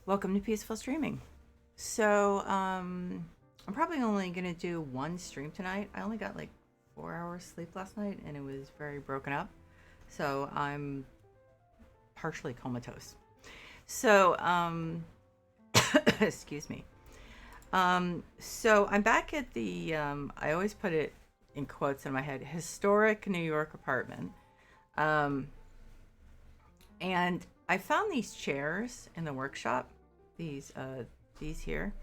Welcome to Peaceful Streaming. I'm probably only gonna do one stream tonight. I only got like 4 hours sleep last night and it was very broken up. So I'm partially comatose. So, excuse me. So I'm back at the, I always put it in quotes in my head, historic New York apartment. Um, and I found these chairs in the workshop, these, uh, these here.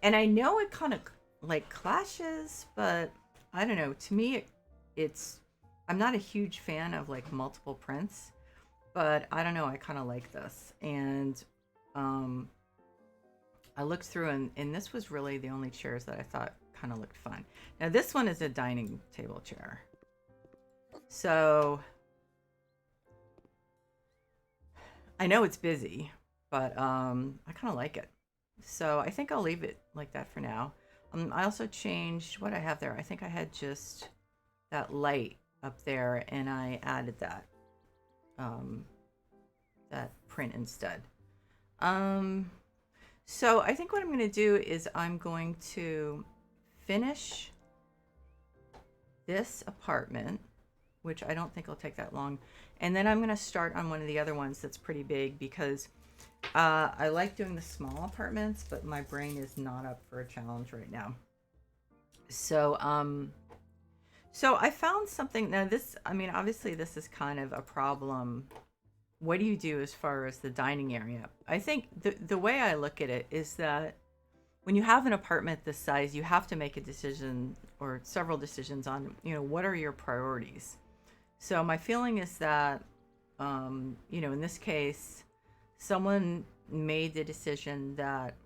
And I know it kind of like clashes, but I don't know. To me, it's, I'm not a huge fan of like multiple prints, but I don't know. I kind of like this. And, um, I looked through and this was really the only chairs that I thought kind of looked fun. Now this one is a dining table chair. So I know it's busy, but I kind of like it. So I think I'll leave it like that for now. I also changed what I have there. I think I had just that light up there and I added um, that print instead. Um, so I think what I'm going to do is I'm going to finish this apartment, which I don't think will take that long. And then I'm going to start on one of the other ones that's pretty big because I like doing the small apartments, but my brain is not up for a challenge right now. So, so I found something. Now, this, I mean, obviously, this is kind of a problem. What do you do as far as the dining area? I think the way I look at it is that when you have an apartment this size, you have to make a decision or several decisions on, what are your priorities? So my feeling is that, in this case, someone made the decision that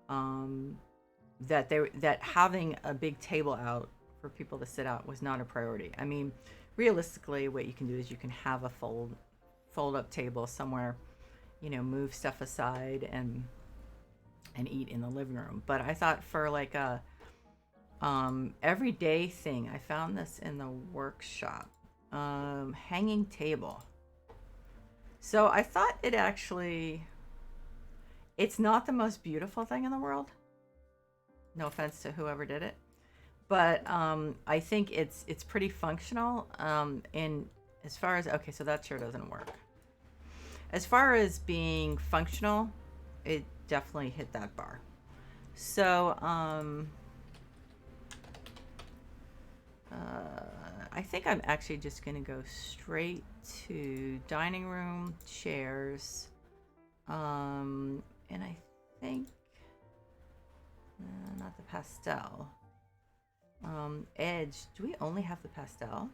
that having a big table out for people to sit out was not a priority. I mean, realistically, what you can do is you can have a fold up table somewhere, move stuff aside and eat in the living room. But I thought for like a everyday thing, I found this in the workshop, hanging table. So I thought it's not the most beautiful thing in the world. No offense to whoever did it, but I think it's pretty functional. And as far as, okay, so that chair doesn't work. As far as being functional, it definitely hit that bar. So I think I'm actually just gonna go straight to dining room chairs, and I think not the pastel. Edge. Do we only have the pastel?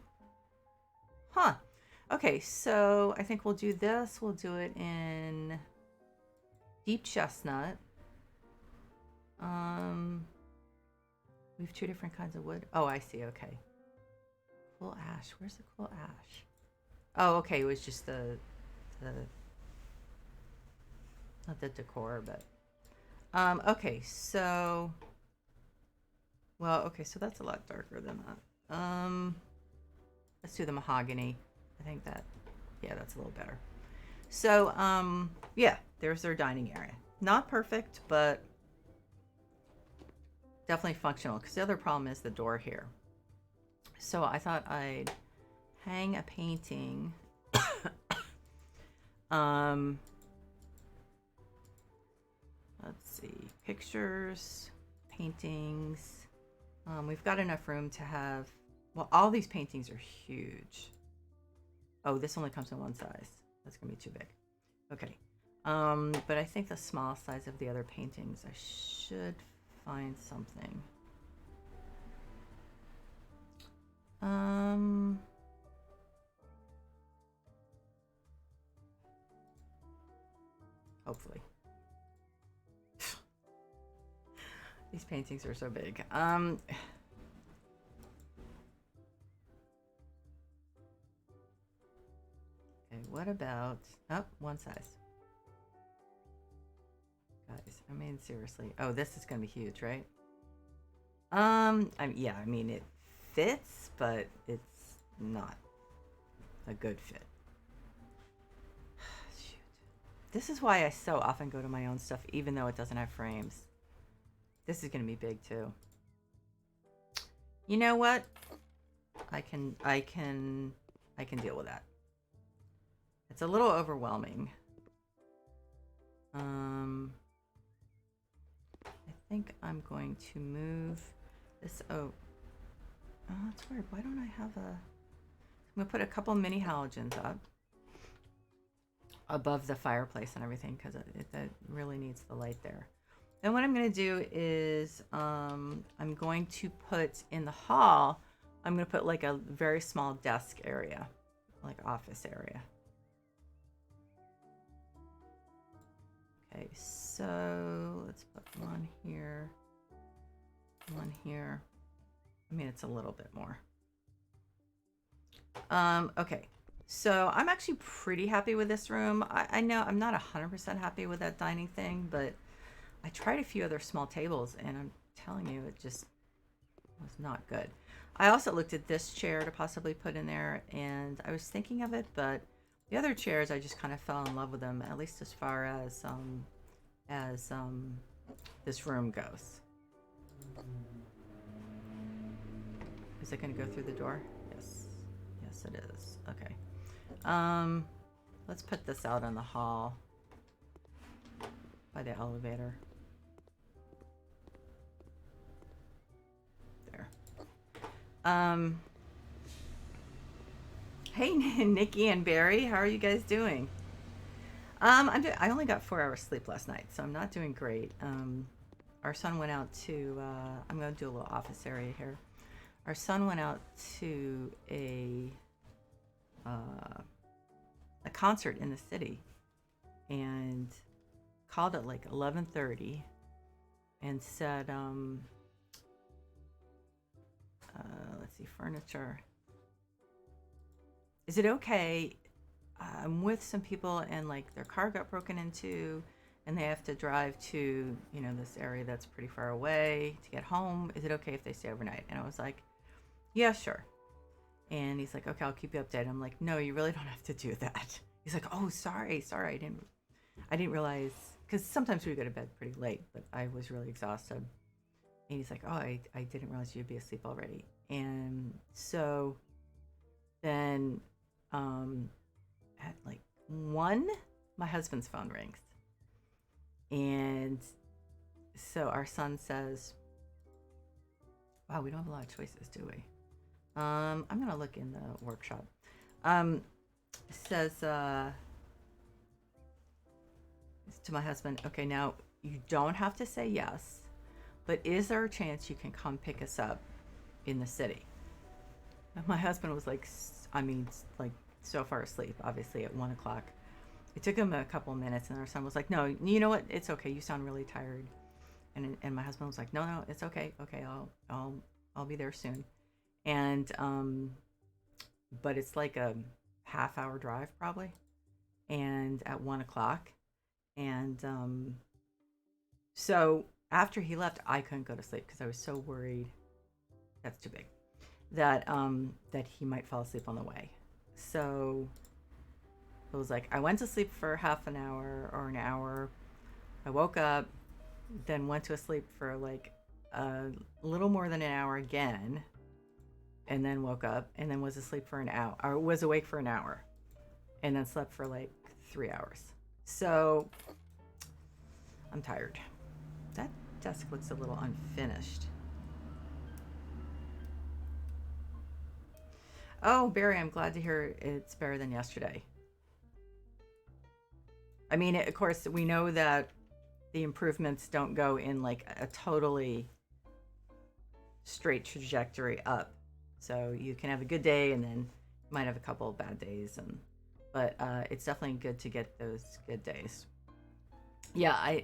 Huh. Okay, so I think we'll do this. We'll do it in deep chestnut. We have two different kinds of wood. Oh, I see. Okay. Cool ash. Where's the cool ash? Oh, okay. It was just the not the decor, but okay. So, well, okay. So that's a lot darker than that. Let's do the mahogany. I think that, yeah, that's a little better. So, yeah, there's their dining area. Not perfect, but definitely functional. Because the other problem is the door here. So I thought I'd hang a painting. Let's see, pictures, paintings. We've got enough room to have, well, all these paintings are huge. Oh, this only comes in one size. That's gonna be too big. Okay. But I think the small size of the other paintings, I should find something. Hopefully. These paintings are so big. Okay, what about, oh, one size. Guys, I mean, seriously. Oh, this is gonna be huge, right? Yeah, I mean, it fits, but it's not a good fit. Shoot. This is why I so often go to my own stuff, even though it doesn't have frames. This is going to be big too. You know what? I can deal with that. It's a little overwhelming. I think I'm going to move this. Oh, that's weird. Why don't I have a? I'm gonna put a couple mini halogens up above the fireplace and everything because it really needs the light there. Then what I'm going to do is I'm going to put in the hall, I'm going to put like a very small desk area, like office area. Okay, so let's put one here, one here. I mean, it's a little bit more. Okay. So I'm actually pretty happy with this room. I know I'm not 100% happy with that dining thing, but I tried a few other small tables and I'm telling you, it just was not good. I also looked at this chair to possibly put in there and I was thinking of it, but the other chairs, I just kind of fell in love with them, at least as far as this room goes. Is it going to go through the door? Yes. Yes, it is. Okay. Let's put this out in the hall by the elevator. There. Hey, Nikki and Barry, how are you guys doing? I only got 4 hours sleep last night, so I'm not doing great. Our son went out to, I'm going to do a little office area here. Our son went out to a concert in the city and called at like 11:30 and said, let's see, furniture. Is it okay? I'm with some people and like their car got broken into and they have to drive to, you know, this area that's pretty far away to get home. Is it okay if they stay overnight? And I was like, yeah, sure. And he's like, okay, I'll keep you updated. I'm like, no, you really don't have to do that. He's like, oh, sorry. I didn't realize, because sometimes we go to bed pretty late, but I was really exhausted. And he's like, oh, I didn't realize you'd be asleep already. And so then at like 1, my husband's phone rings. And so our son says, wow, we don't have a lot of choices, do we? I'm going to look in the workshop. Says to my husband, okay, now you don't have to say yes, but is there a chance you can come pick us up in the city? And my husband was like, I mean, like so far asleep, obviously at 1 o'clock. It took him a couple of minutes and our son was like, no, you know what? It's okay. You sound really tired. And my husband was like, no, it's okay. Okay. I'll be there soon. And, but it's like a half-hour drive probably. And at 1 o'clock. And, so after he left, I couldn't go to sleep because I was so worried. That's too big. That he might fall asleep on the way. So it was like, I went to sleep for half an hour or an hour. I woke up, then went to sleep for like a little more than an hour again. And then woke up and then was asleep for an hour, or was awake for an hour and then slept for like 3 hours. So I'm tired. That desk looks a little unfinished. Oh, Barry, I'm glad to hear it's better than yesterday. I mean, of course, we know that the improvements don't go in like a totally straight trajectory up. So you can have a good day and then you might have a couple of bad days. But it's definitely good to get those good days. Yeah,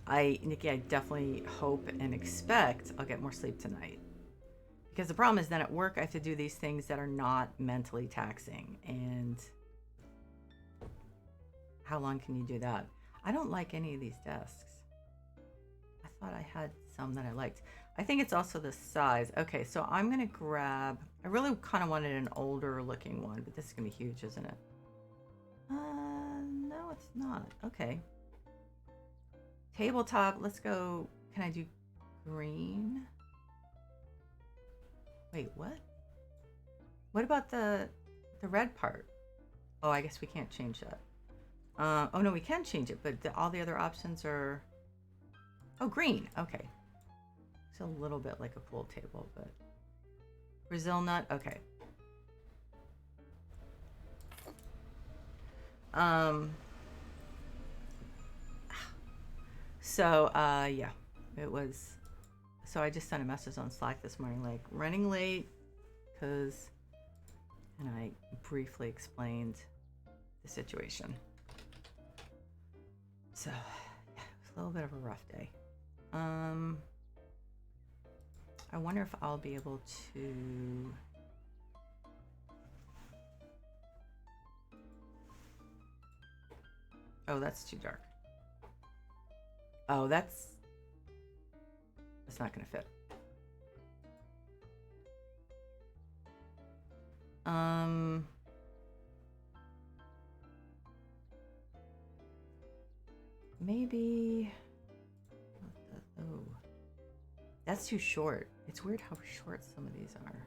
Nikki, I definitely hope and expect I'll get more sleep tonight. Because the problem is then at work, I have to do these things that are not mentally taxing. And how long can you do that? I don't like any of these desks. I thought I had some that I liked. I think it's also the size. Okay, so I'm going to grab, I really kind of wanted an older looking one, but this is going to be huge, isn't it? No, It's not. Okay. Tabletop. Let's go. Can I do green? Wait, what? What about the red part? Oh, I guess we can't change that. Oh no, we can change it, but all the other options are... Oh, green. Okay. It's a little bit like a pool table, but... Brazil nut. Okay. So, yeah, it was... So I just sent a message on Slack this morning, like, running late, because... And I briefly explained the situation. So, yeah, it was a little bit of a rough day. I wonder if I'll be able to... Oh, that's too dark. Oh, that's not gonna fit. Maybe... Oh, that's too short. It's weird how short some of these are.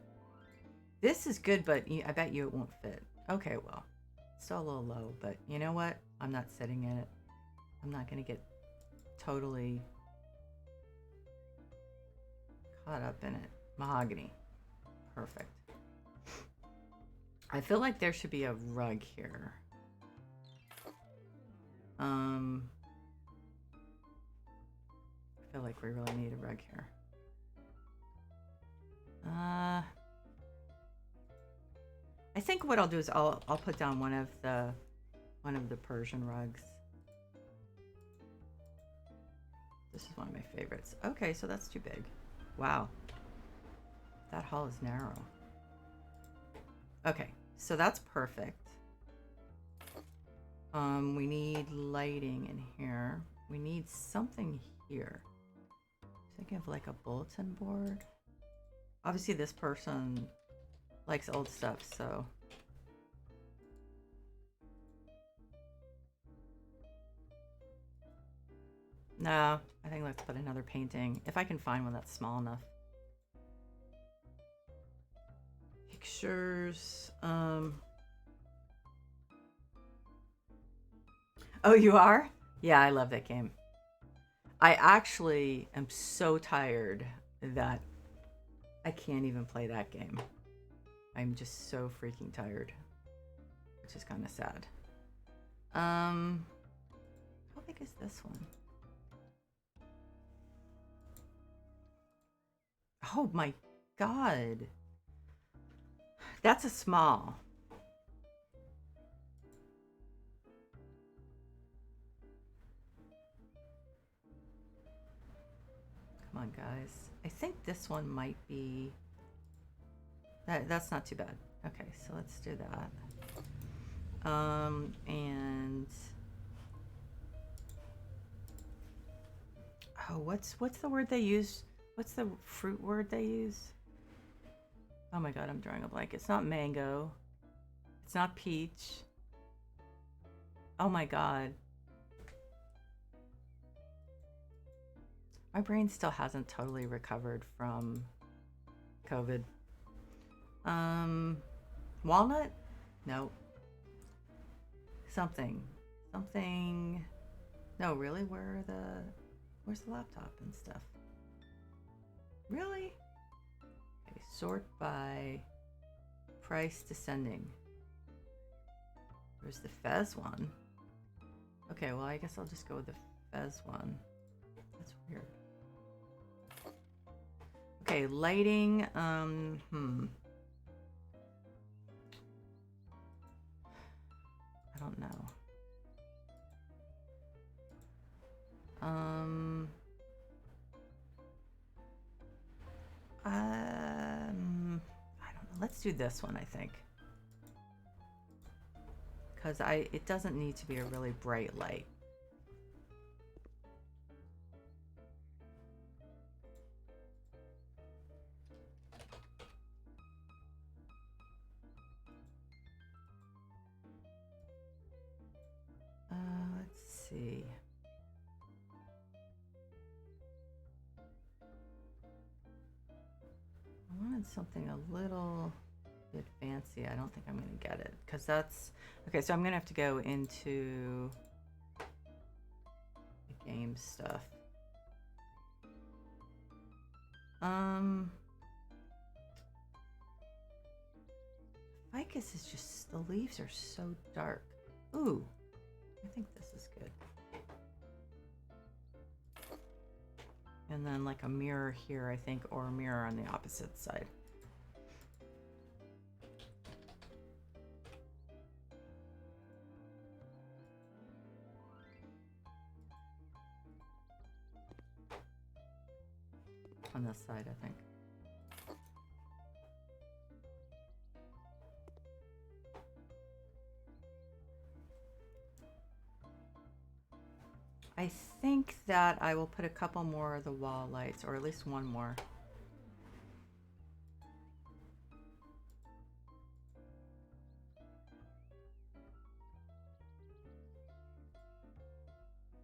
This is good, but I bet you it won't fit. Okay, well, still a little low, but you know what? I'm not sitting in it. I'm not gonna get totally caught up in it. Mahogany. Perfect. I feel like there should be a rug here. I feel like we really need a rug here. I think what I'll do is I'll put down one of the Persian rugs. This is one of my favorites. Okay, so that's too big. Wow. That hall is narrow. Okay, so that's perfect. We need lighting in here. We need something here. Thinking of like a bulletin board. Obviously this person likes old stuff, so. No, I think let's put another painting. If I can find one that's small enough. Pictures. Oh, you are? Yeah, I love that game. I actually am so tired that I can't even play that game. I'm just so freaking tired, which is kind of sad. How big is this one? Oh my God. That's a small. Come on, guys. I think this one might be... That's not too bad. Okay, so let's do that. And... Oh, what's the word they use? What's the fruit word they use? Oh my God, I'm drawing a blank. It's not mango. It's not peach. Oh my God. My brain still hasn't totally recovered from COVID. Walnut? No. Something. No, really? Where's the laptop and stuff? Really? Okay, sort by price descending. There's the Fez one. Okay, well, I guess I'll just go with the Fez one. That's weird. Okay, lighting. I don't know. I don't know. Let's do this one, I think. Because it doesn't need to be a really bright light. want something a little bit fancy. I don't think I'm going to get it because that's okay. So I'm going to have to go into the game stuff. Ficus is just, the leaves are so dark. Ooh, I think this is good. And then like a mirror here, I think, or a mirror on the opposite side. On this side, I think. I think that I will put a couple more of the wall lights, or at least one more.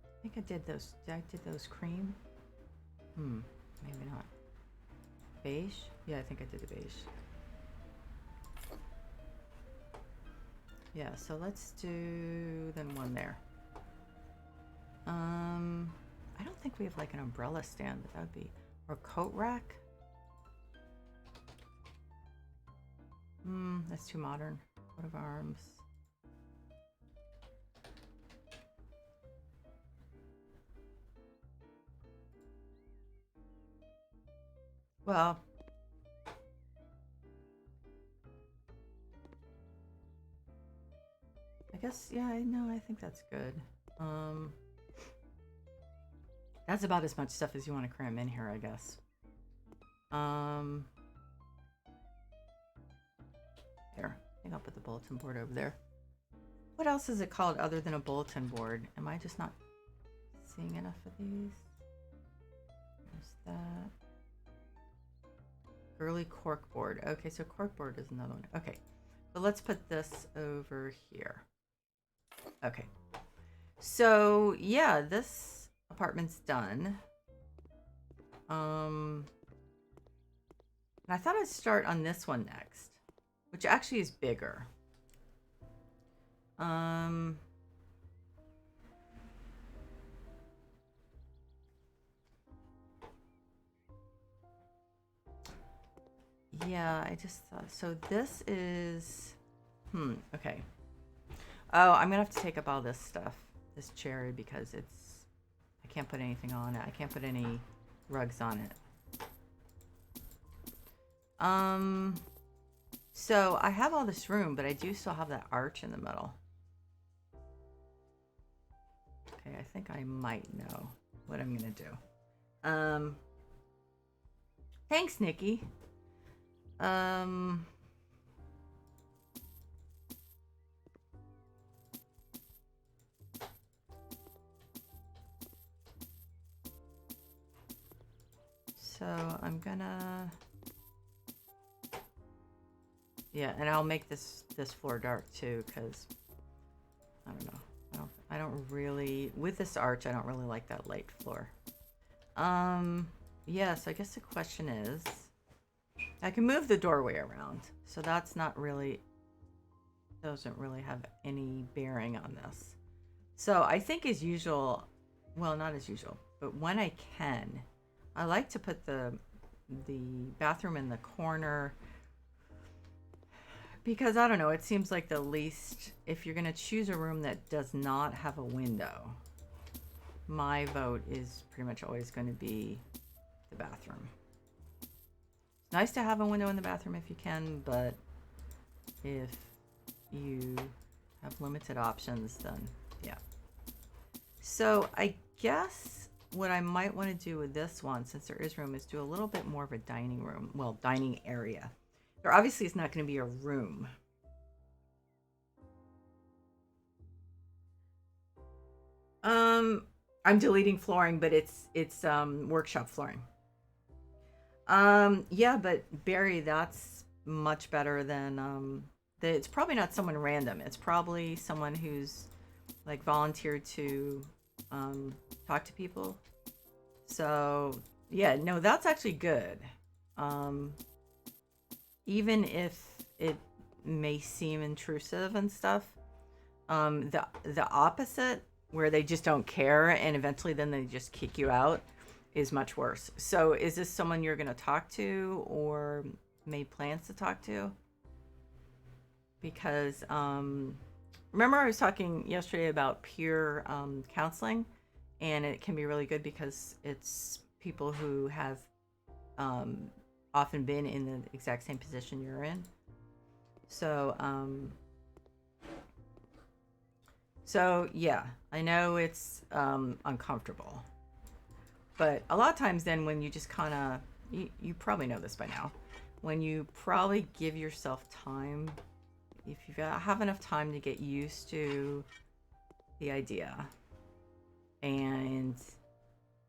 I think I did those. I did those cream? Maybe not. Beige? Yeah, I think I did the beige. Yeah, so let's do then one there. I don't think we have like an umbrella stand, but that would be, or coat rack. That's too modern. Coat of arms. Well, I guess, yeah, I think that's good. That's about as much stuff as you want to cram in here, I guess. There, I think I'll put the bulletin board over there. What else is it called other than a bulletin board? Am I just not seeing enough of these? There's that. Girly cork board. Okay, so cork board is another one. Okay, but let's put this over here. Okay, so yeah, this apartment's done. And I thought I'd start on this one next, which actually is bigger. Yeah, I just thought, so this is, okay. Oh, I'm gonna have to take up all this stuff, this cherry, because it's, I can't put anything on it. I can't put any rugs on it. So I have all this room, but I do still have that arch in the middle. Okay, I think I might know what I'm gonna do. Thanks, Nikki. So I'm gonna, yeah, and I'll make this floor dark too, because I don't know. I don't really, with this arch, I don't really like that light floor. Yeah, so I guess the question is, I can move the doorway around, so that's not really, doesn't really have any bearing on this. So I think as usual, well, not as usual, but when I can, I like to put the bathroom in the corner, because I don't know, it seems like the least, if you're gonna choose a room that does not have a window, my vote is pretty much always going to be the bathroom. It's nice to have a window in the bathroom if you can, but if you have limited options, then yeah. So I guess what I might want to do with this one, since there is room, is do a little bit more of a dining room, well, dining area. There obviously is not going to be a room. I'm deleting flooring, but it's workshop flooring. Yeah, but Barry, that's much better than it's probably not someone random. It's probably someone who's like volunteered to talk to people. So yeah, no, that's actually good. even if it may seem intrusive and stuff, the opposite, where they just don't care and eventually then they just kick you out, is much worse. So is this someone you're going to talk to or made plans to talk to? Because remember I was talking yesterday about peer counseling, and it can be really good because it's people who have um, often been in the exact same position you're in. So so yeah, I know it's uncomfortable, but a lot of times then when you just kind of, you probably know this by now, when you probably give yourself time, if you have enough time to get used to the idea and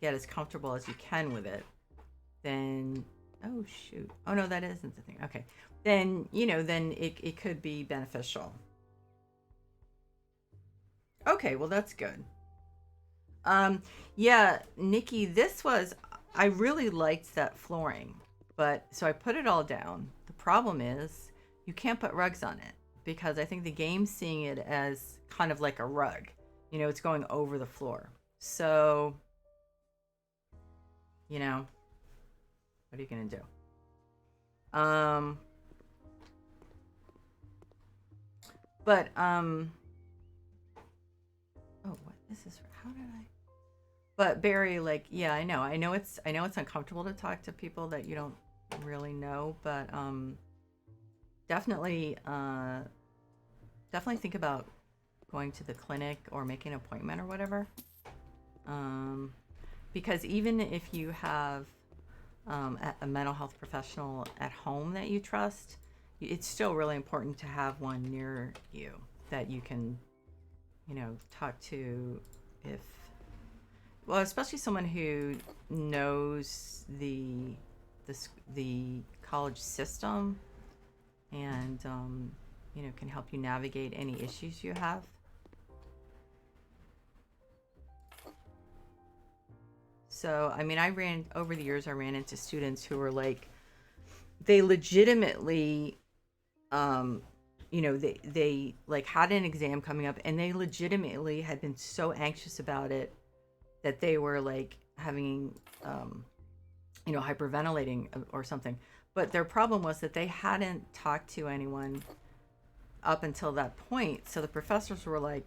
get as comfortable as you can with it, then, oh shoot, oh no, that isn't the thing. Okay, then, then it could be beneficial. Okay, well that's good. Yeah, Nikki, I really liked that flooring, but so I put it all down. The problem is you can't put rugs on it because I think the game's seeing it as kind of like a rug. It's going over the floor. So, what are you gonna do? But oh, what is this? How did I? But Barry, like, yeah, I know it's uncomfortable to talk to people that you don't really know, but definitely, definitely think about going to the clinic or making an appointment or whatever. Um, because even if you have a mental health professional at home that you trust, it's still really important to have one near you that you can, talk to, if, well, especially someone who knows the college system and can help you navigate any issues you have. So, I mean, over the years, I ran into students who were like, they legitimately, they like had an exam coming up and they legitimately had been so anxious about it that they were like having, hyperventilating or something. But their problem was that they hadn't talked to anyone up until that point. So the professors were like,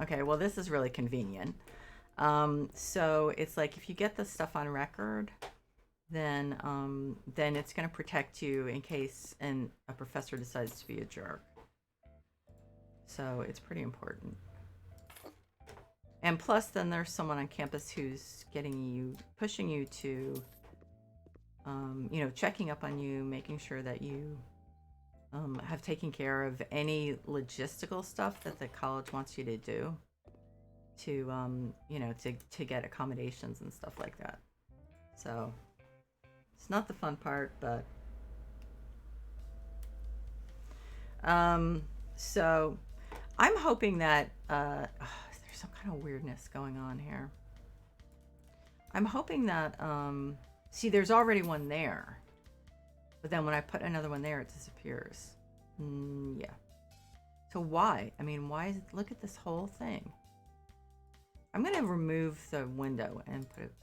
okay, well, this is really convenient. So it's like if you get this stuff on record, then it's going to protect you in case a professor decides to be a jerk. So it's pretty important. And plus, then there's someone on campus who's pushing you to, checking up on you, making sure that you have taken care of any logistical stuff that the college wants you to do to, to get accommodations and stuff like that. So it's not the fun part, but so I'm hoping that there's some kind of weirdness going on here. I'm hoping that see, there's already one there, but then when I put another one there, it disappears. Yeah. So why? I mean, why is it? Look at this whole thing. I'm gonna remove the window and put it.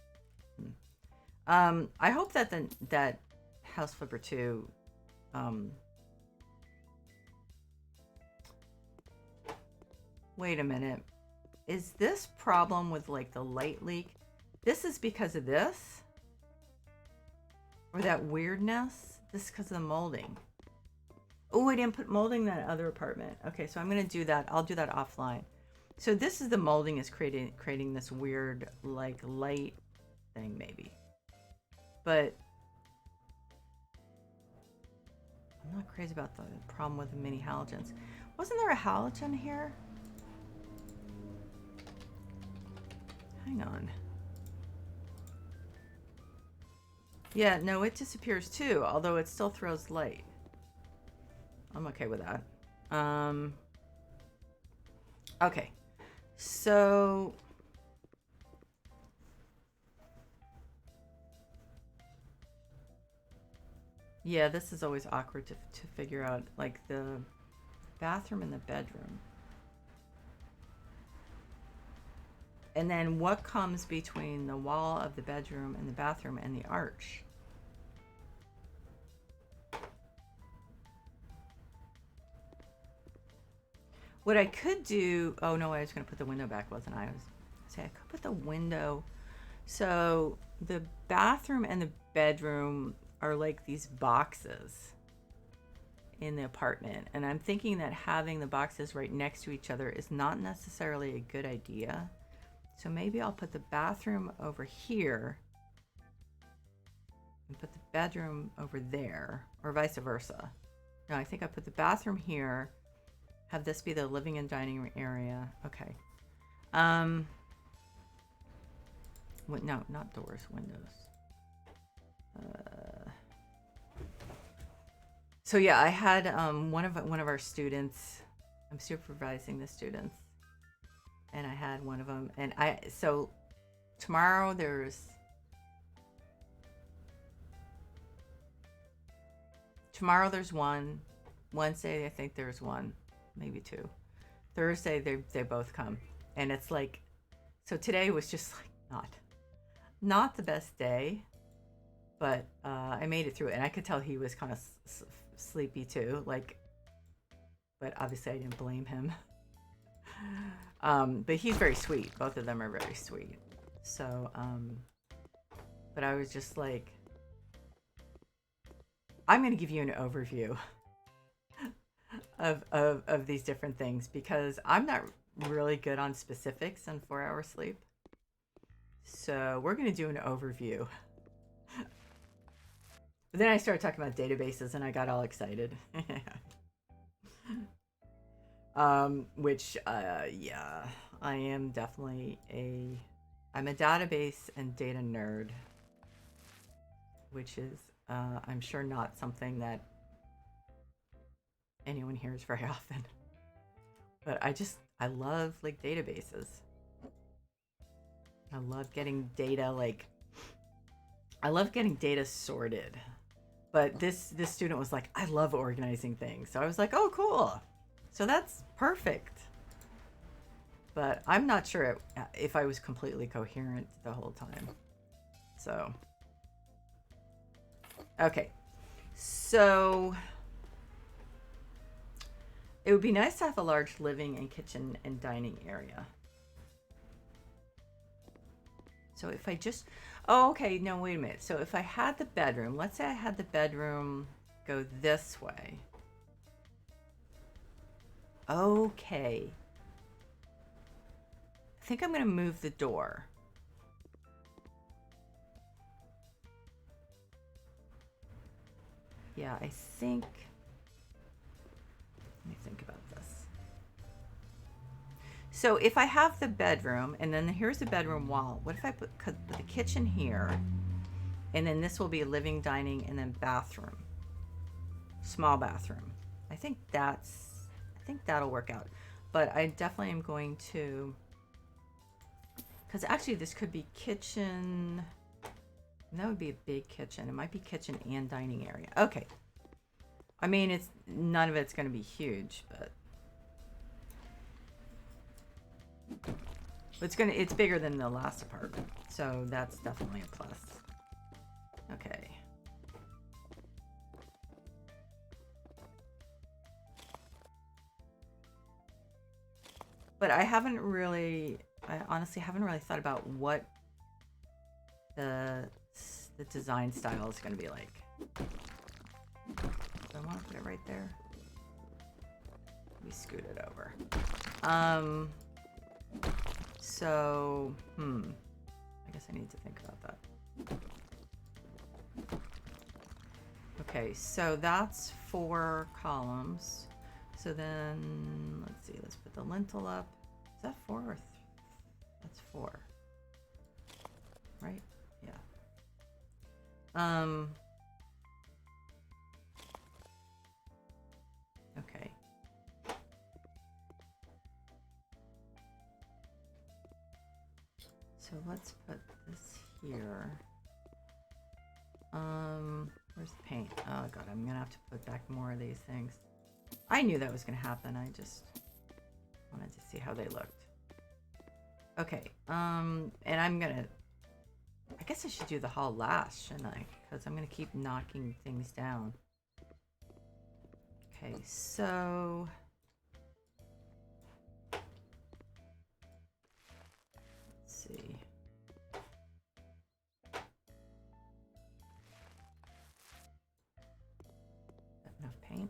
I hope that that House Flipper 2 wait a minute. Is this problem with like the light leak? This is because of this? Or that weirdness? This is because of the molding. Oh, I didn't put molding in that other apartment. Okay, so I'm gonna do that. I'll do that offline. So this is the molding is creating this weird like light thing maybe. But I'm not crazy about the problem with the mini halogens. Wasn't there a halogen here? Hang on. Yeah, no, it disappears too, although it still throws light. I'm okay with that. Okay. So Yeah, this is always awkward to figure out, like the bathroom and the bedroom. And then what comes between the wall of the bedroom and the bathroom and the arch? What I could do, oh no, I was going to put the window back, wasn't I? I was say I could put the window. So the bathroom and the bedroom are like these boxes in the apartment. And I'm thinking that having the boxes right next to each other is not necessarily a good idea. So maybe I'll put the bathroom over here and put the bedroom over there, or vice versa. No, I think I put the bathroom here, have this be the living and dining room area. Okay. No, not doors, windows. So yeah, I had one of our students. I'm supervising the students, and I had one of them, and so tomorrow there's one. Wednesday I think there's one, maybe two. Thursday they both come, and it's like, so today was just like not the best day, but I made it through it, and I could tell he was kind of sleepy too, like, but obviously I didn't blame him. But he's very sweet. Both of them are very sweet. So, but I was just like, I'm going to give you an overview of these different things, because I'm not really good on specifics on 4-hour sleep. So we're going to do an overview. But then I started talking about databases and I got all excited. Which, yeah, I am definitely I'm a database and data nerd, which is, I'm sure not something that anyone hears very often. But I love like databases. I love getting data, I love getting data sorted. But this student was like, I love organizing things. So I was like, oh, cool. So that's perfect. But I'm not sure if I was completely coherent the whole time. So, okay. So it would be nice to have a large living and kitchen and dining area. So if I just, oh, okay, no, wait a minute. So if I had the bedroom, let's say I had the bedroom go this way. Okay. I think I'm going to move the door. Yeah, I think, let me think about this. So if I have the bedroom, and then here's the bedroom wall, what if I put the kitchen here, and then this will be living, dining, and then bathroom, small bathroom. I think that'll work out. But I definitely am going to, because actually this could be kitchen, and that would be a big kitchen. It might be kitchen and dining area. Okay. I mean, none of it's going to be huge, but it's bigger than the last apartment, so that's definitely a plus. Okay. But I honestly haven't really thought about what the design style is going to be like. Do I want to put it right there? Let me scoot it over. So, I guess I need to think about that. Okay, so that's 4 columns. So then, let's see, let's put the lintel up. Is that 4 or that's 4? Right? Yeah. Okay. So let's put this here. Where's the paint? Oh god, I'm gonna have to put back more of these things. I knew that was gonna happen. I just wanted to see how they looked. Okay, and I'm gonna, I guess I should do the hall last, shouldn't I? Because I'm gonna keep knocking things down. Okay, so let's see. Enough paint.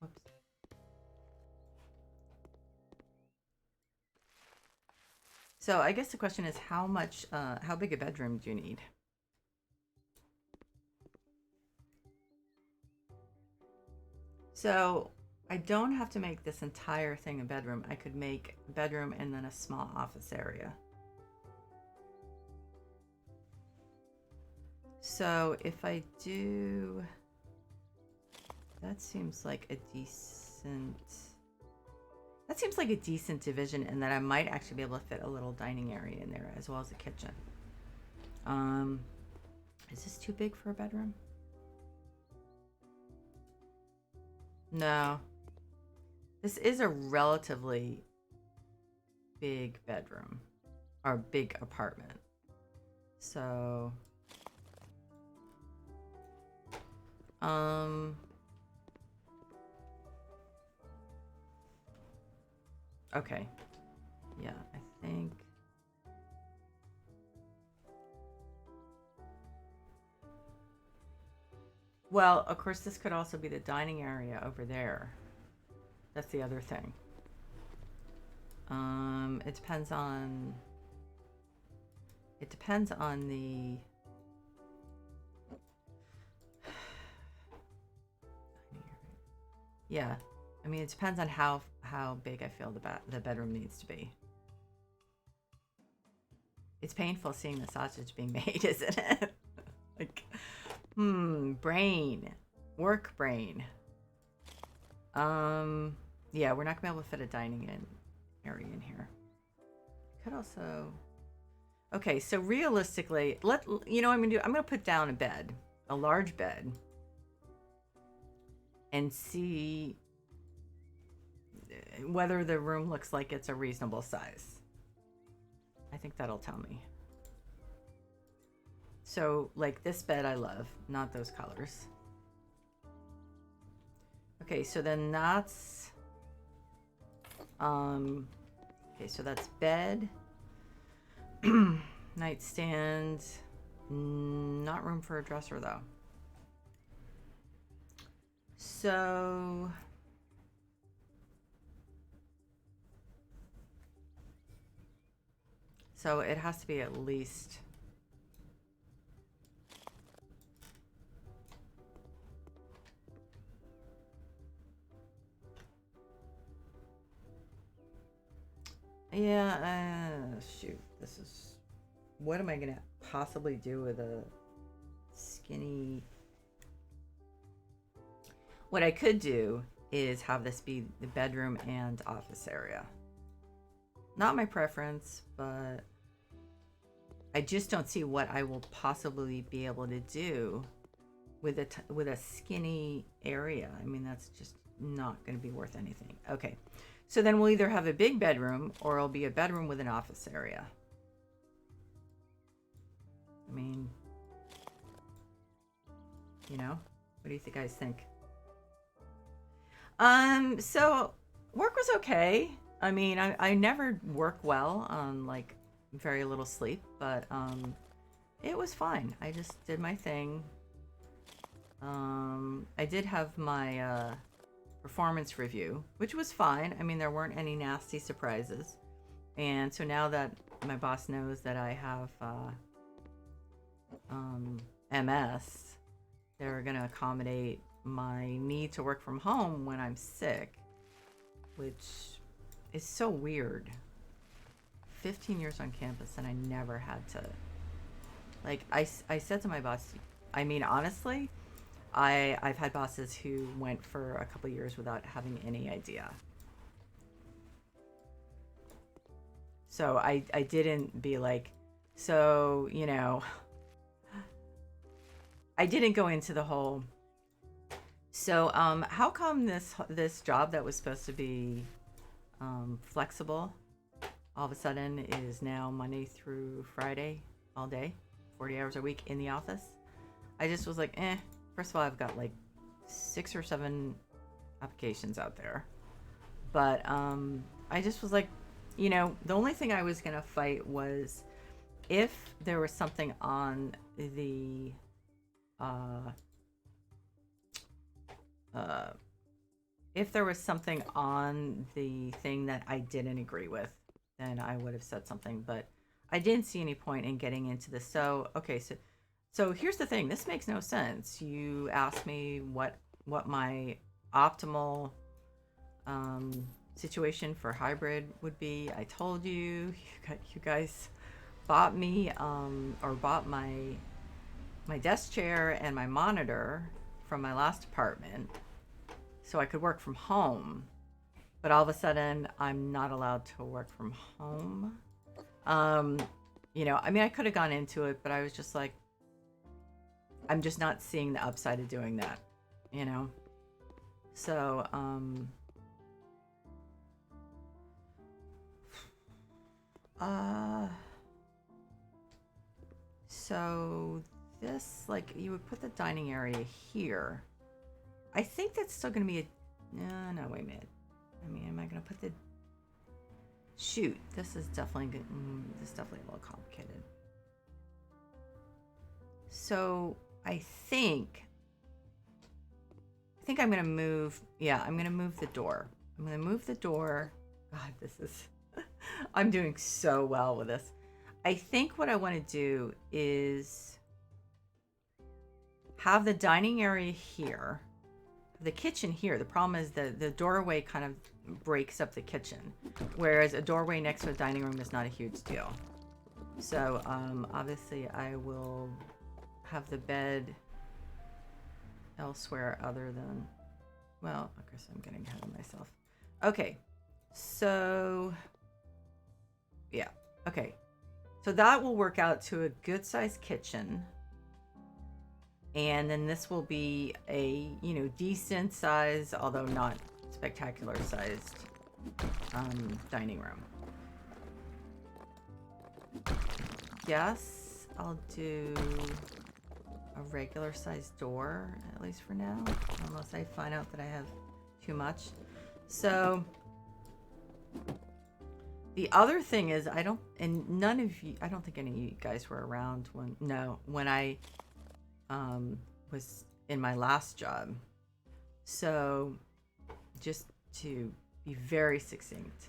Whoops. So I guess the question is how big a bedroom do you need? So I don't have to make this entire thing a bedroom. I could make a bedroom and then a small office area. So if I do, that seems like a decent division, and that I might actually be able to fit a little dining area in there as well as a kitchen. Is this too big for a bedroom? No. This is a relatively big bedroom or big apartment. So okay. Yeah, I think well, of course this could also be the dining area over there. That's the other thing. It depends on the yeah. I mean, it depends on how big I feel the bedroom needs to be. It's painful seeing the sausage being made, isn't it? Like, brain, work brain. Yeah, we're not gonna be able to fit a dining area in here. Could also. Okay, so realistically, you know what I'm gonna do? I'm gonna put down a bed, a large bed, and see whether the room looks like it's a reasonable size. I think that'll tell me. So, like this bed I love, not those colors. Okay, so then that's okay, so that's bed, nightstand, not room for a dresser though. So it has to be at least shoot, this is, what am I gonna possibly do with a skinny? What I could do is have this be the bedroom and office area. Not my preference, but I just don't see what I will possibly be able to do with a skinny area. I mean, that's just not going to be worth anything. Okay, so then we'll either have a big bedroom or it'll be a bedroom with an office area. I mean, you know, what do you guys think? So work was okay. I mean, I never work well on like very little sleep, but it was fine. I just did my thing. I did have my performance review, which was fine. I mean, there weren't any nasty surprises. And so now that my boss knows that I have MS, they're going to accommodate my need to work from home when I'm sick, which is so weird. 15 years on campus and I never had to, like, I said to my boss, I mean, honestly, I've had bosses who went for a couple years without having any idea. So I didn't be like, so, you know, I didn't go into the whole, so how come this job that was supposed to be flexible all of a sudden is now Monday through Friday all day, 40 hours a week in the office? I just was like, first of all, I've got like 6 or 7 applications out there. But I just was like, you know, the only thing I was going to fight was if there was something on the if there was something on the thing that I didn't agree with, then I would have said something. But I didn't see any point in getting into this. So, okay, so here's the thing. This makes no sense. You asked me what my optimal situation for hybrid would be. I told you. You guys bought me or bought my desk chair and my monitor from my last apartment so I could work from home. But all of a sudden, I'm not allowed to work from home. You know, I mean, I could have gone into it, but I was just like, I'm just not seeing the upside of doing that, you know? So, so this, like, you would put the dining area here. I think that's still going to be a, no, wait a minute. I mean, am I going to put the, shoot, this is definitely good. This is definitely a little complicated. So I think I'm going to move, I'm going to move the door. I'm going to move the door. God, this is, I'm doing so well with this. I think what I want to do is have the dining area here, the kitchen here. The problem is the doorway kind of breaks up the kitchen, whereas a doorway next to a dining room is not a huge deal. So obviously I will have the bed elsewhere other than, well, I guess I'm getting ahead of myself. Okay, so yeah, okay. So that will work out to a good sized kitchen. And then this will be a, you know, decent size, although not spectacular sized dining room. Yes, I'll do a regular sized door, at least for now, unless I find out that I have too much. So the other thing is, I don't think any of you guys were around when I was in my last job. So just to be very succinct,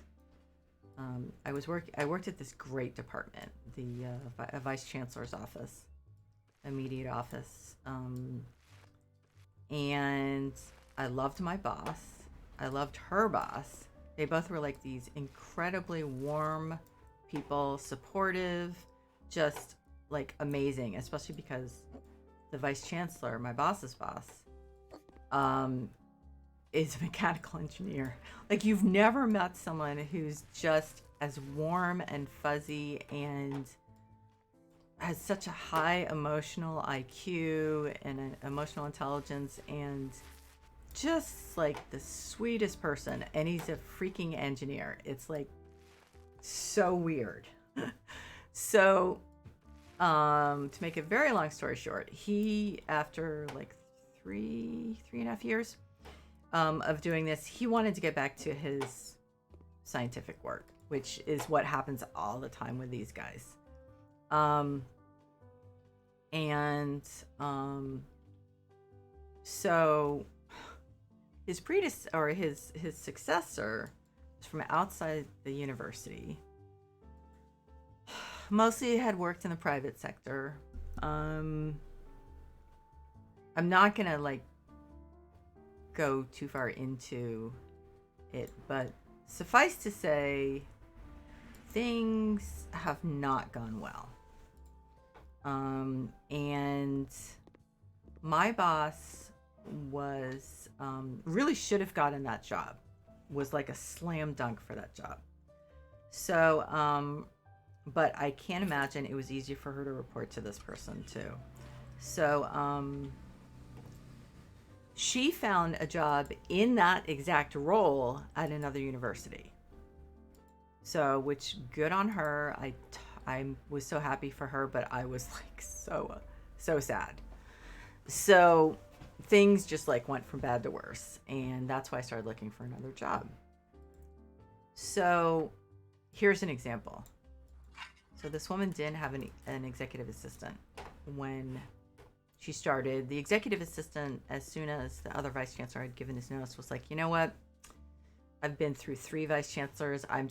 I worked at this great department, the vice chancellor's office, immediate office, and I loved my boss. I loved her boss. They both were like these incredibly warm people, supportive, just like amazing, especially because the vice chancellor, my boss's boss, is a mechanical engineer. Like, you've never met someone who's just as warm and fuzzy and has such a high emotional IQ and an emotional intelligence and just like the sweetest person. And he's a freaking engineer. It's like so weird. So to make a very long story short, he, after like three and a half years of doing this, he wanted to get back to his scientific work, which is what happens all the time with these guys. So his his successor was from outside the university. Mostly had worked in the private sector. I'm not gonna like go too far into it, but suffice to say, things have not gone well. And my boss was really should have gotten that job. Was like a slam dunk for that job. So, but I can't imagine it was easy for her to report to this person too. So, she found a job in that exact role at another university. So, which good on her. I was so happy for her, but I was like so sad. So things just like went from bad to worse, and that's why I started looking for another job. So here's an example. So this woman didn't have an executive assistant when she started. The executive assistant, as soon as the other vice chancellor had given his notice, was like, you know what? I've been through 3 vice chancellors. I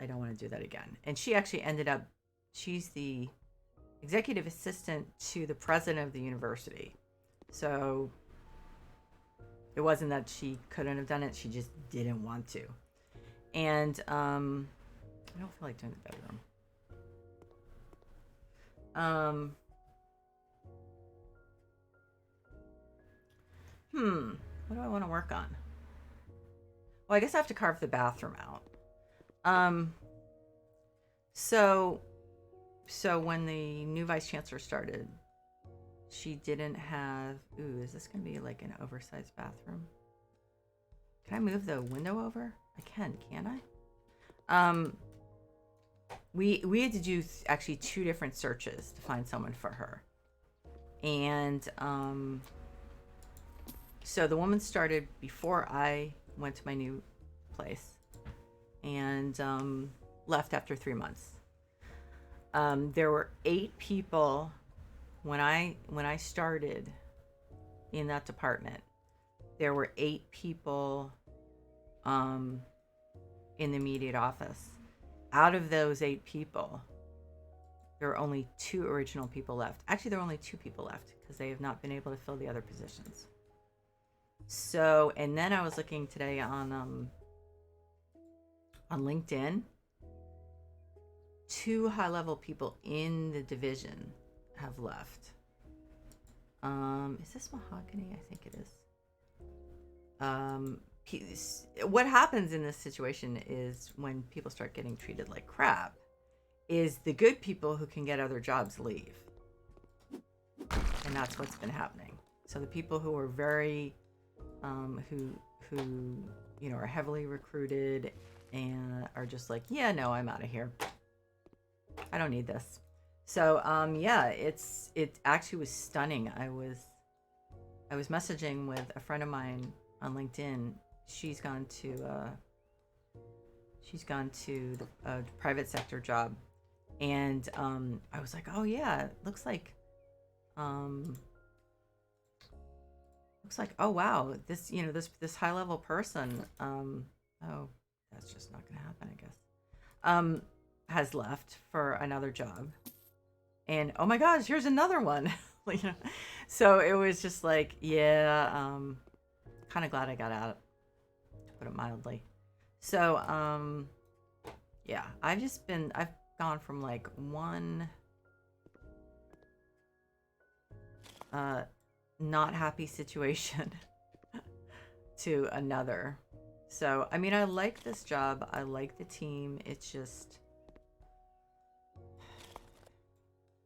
don't want to do that again. And she actually ended up, she's the executive assistant to the president of the university. So it wasn't that she couldn't have done it. She just didn't want to. And I don't feel like doing the bedroom. What do I want to work on? Well, I guess I have to carve the bathroom out. So when the new vice chancellor started, she didn't have, is this going to be like an oversized bathroom? Can I move the window over? I can't I? We had to do actually 2 different searches to find someone for her. And, so the woman started before I went to my new place, and left after 3 months. There were 8 people when I started in that department. There were 8 people in the immediate office. Out of those 8 people, there are only 2 original people left. Actually, there are only 2 people left because they have not been able to fill the other positions. So, and then I was looking today on LinkedIn. 2 high-level people in the division have left. Is this mahogany? I think it is. What happens in this situation is when people start getting treated like crap, is the good people who can get other jobs leave. And that's what's been happening. So the people who are very, who are heavily recruited and are just like, yeah, no, I'm out of here. I don't need this. So, it actually was stunning. I was messaging with a friend of mine on LinkedIn. She's gone to the private sector job, and I was like, oh yeah, it looks like, oh wow, this this high level person, oh, that's just not gonna happen, I guess. Has left for another job, and oh my gosh, here's another one. So it was just like, yeah, kind of glad I got out, to put it mildly. So yeah, I've gone from like one not happy situation to another. So I mean, I like this job, I like the team, it's just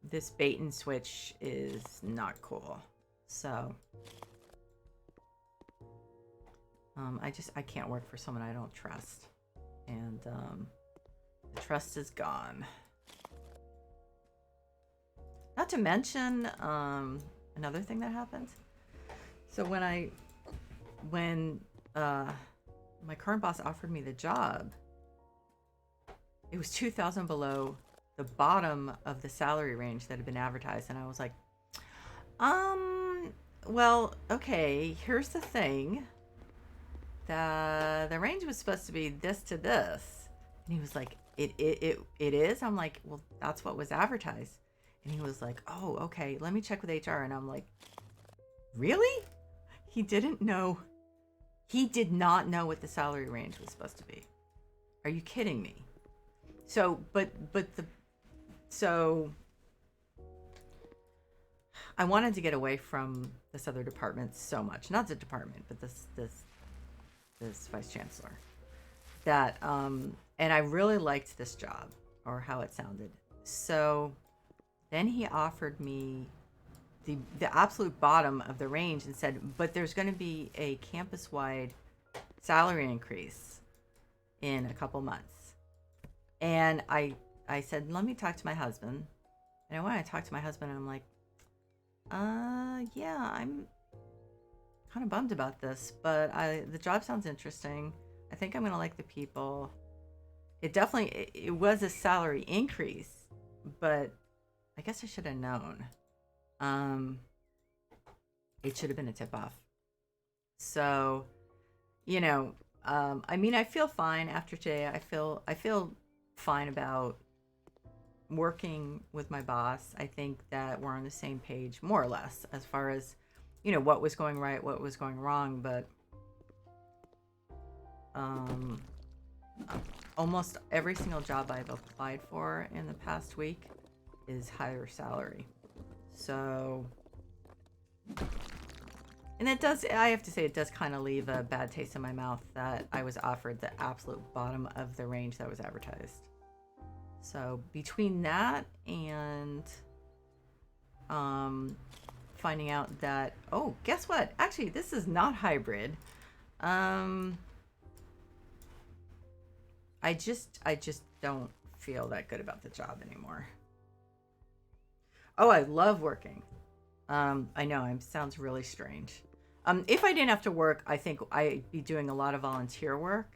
this bait and switch is not cool. So I can't work for someone I don't trust, and the trust is gone. Not to mention another thing that happened. So when my current boss offered me the job, it was 2,000 below the bottom of the salary range that had been advertised, and I was like, well, okay, here's the thing. The range was supposed to be this to this. And he was like, it is? I'm like, well, that's what was advertised. And he was like, oh, okay, let me check with HR. And I'm like, really? He didn't know. He did not know what the salary range was supposed to be. Are you kidding me? So, so I wanted to get away from this other department so much. Not the department, but this vice chancellor. that and I really liked this job or how it sounded. So then he offered me the absolute bottom of the range and said, but there's going to be a campus wide salary increase in a couple months. And I said, let me talk to my husband. And when I talked to my husband, I'm like, yeah, I'm kind of bummed about this, but the job sounds interesting. I think I'm going to like the people. It was a salary increase, but I guess I should have known. It should have been a tip off. So, I mean, I feel fine after today. I feel fine about working with my boss. I think that we're on the same page, more or less, as far as, what was going right, what was going wrong. But almost every single job I've applied for in the past week is higher salary. So, and I have to say, it does kind of leave a bad taste in my mouth that I was offered the absolute bottom of the range that was advertised. So between that and finding out that, oh, guess what? Actually, this is not hybrid. I just don't feel that good about the job anymore. Oh, I love working. I know it sounds really strange. If I didn't have to work, I think I'd be doing a lot of volunteer work.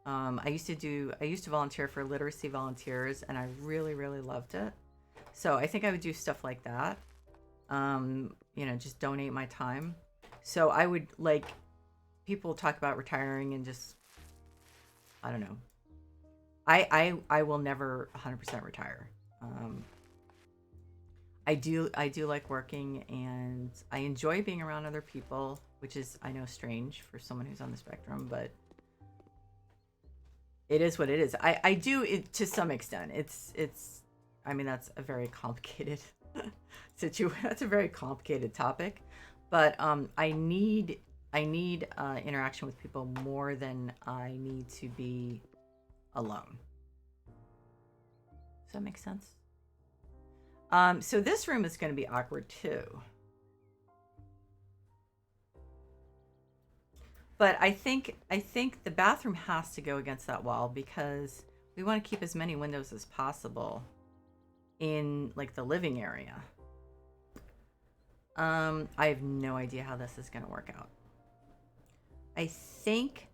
I used to volunteer for literacy volunteers, and I really, really loved it. So I think I would do stuff like that. Just donate my time. So I would, like, people talk about retiring and just, I don't know. I will never 100% retire. I do like working, and I enjoy being around other people, which is, I know, strange for someone who's on the spectrum, but it is what it is. I do it to some extent. I mean, that's a very complicated that's a very complicated topic, but I need interaction with people more than I need to be alone. Does that make sense? So this room is going to be awkward too. But I think the bathroom has to go against that wall because we want to keep as many windows as possible in, like, the living area. I have no idea how this is going to work out. I think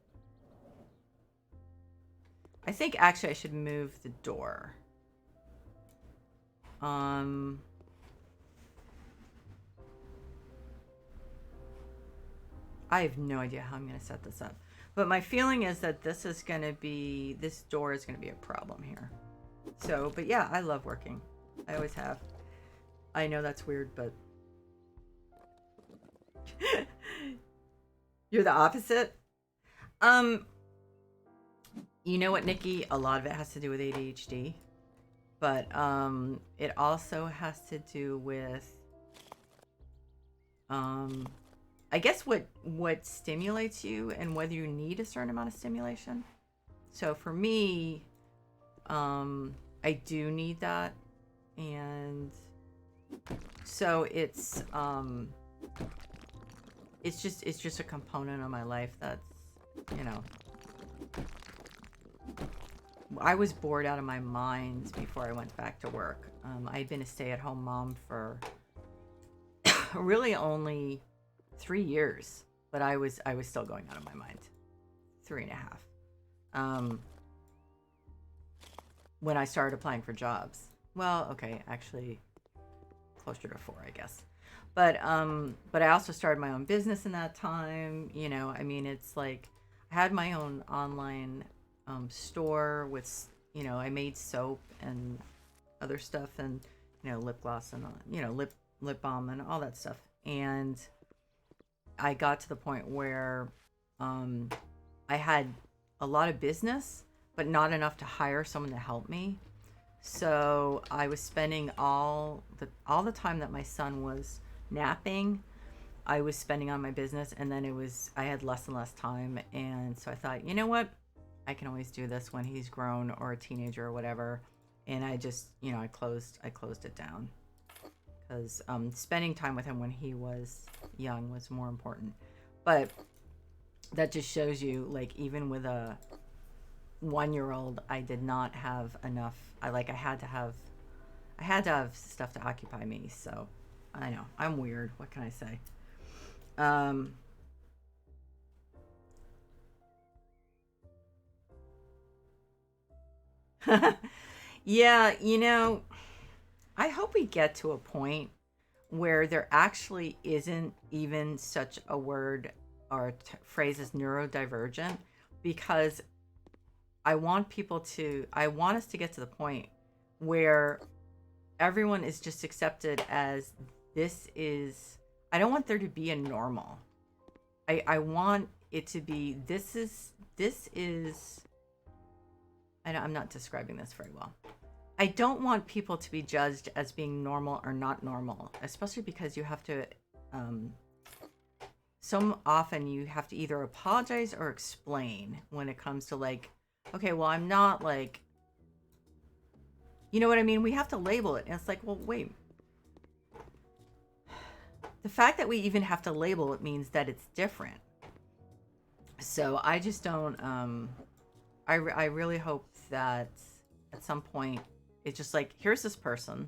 actually I should move the door. I have no idea how I'm going to set this up. But my feeling is that this door is going to be a problem here. So, but yeah, I love working. I always have. I know that's weird, but you're the opposite. You know what, Nikki? A lot of it has to do with ADHD. But it also has to do with I guess what stimulates you and whether you need a certain amount of stimulation. So for me, I do need that, and so it's just a component of my life that's, I was bored out of my mind before I went back to work. I'd been a stay-at-home mom for really only 3 years, but I was still going out of my mind. 3.5. When I started applying for jobs. Well, okay, actually closer to 4, I guess. But I also started my own business in that time. I mean, it's like I had my own online store with, I made soap and other stuff, and lip gloss and lip balm and all that stuff. And I got to the point where I had a lot of business, but not enough to hire someone to help me. So I was spending all the time that my son was napping, I was spending on my business, and then I had less and less time. And so I thought, you know what? I can always do this when he's grown or a teenager or whatever. And I just, I closed it down because spending time with him when he was young was more important. But that just shows you, like, even with a 1-year-old, I did not have enough. I had to have stuff to occupy me. So I know I'm weird. What can I say? Yeah, I hope we get to a point where there actually isn't even such a word or phrase as neurodivergent, because I want us to get to the point where everyone is just accepted as this is, I don't want there to be a normal. I want it to be, this is, I'm not describing this very well. I don't want people to be judged as being normal or not normal, especially because you have to, so often you have to either apologize or explain when it comes to, like, okay, well, I'm not like, you know what I mean? We have to label it. And it's like, well, wait. The fact that we even have to label it means that it's different. So I just don't, I really hope that at some point it's just like, here's this person.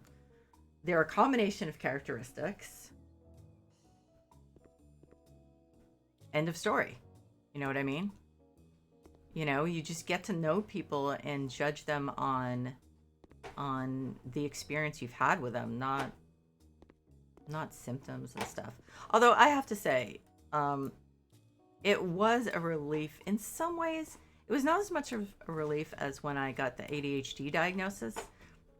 They're a combination of characteristics. End of story. You know what I mean? You just get to know people and judge them on the experience you've had with them, not symptoms and stuff. Although I have to say, it was a relief in some ways. It was not as much of a relief as when I got the ADHD diagnosis,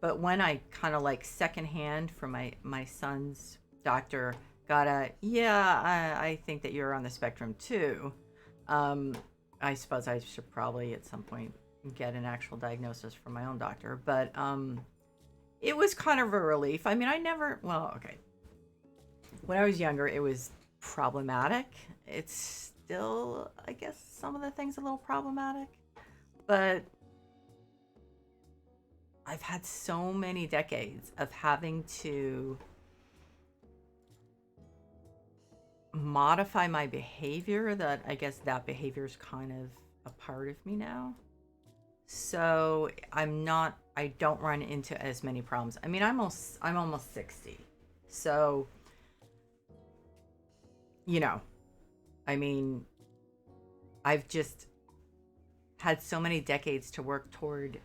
but when I kind of, like, secondhand from my son's doctor got I think that you're on the spectrum too. I suppose I should probably at some point get an actual diagnosis from my own doctor, but it was kind of a relief. I mean, okay. When I was younger, it was problematic. It's still, I guess, some of the things a little problematic, but I've had so many decades of having to modify my behavior that I guess that behavior is kind of a part of me now. So I don't run into as many problems. I mean, I'm almost 60. So, I mean, I've just had so many decades to work toward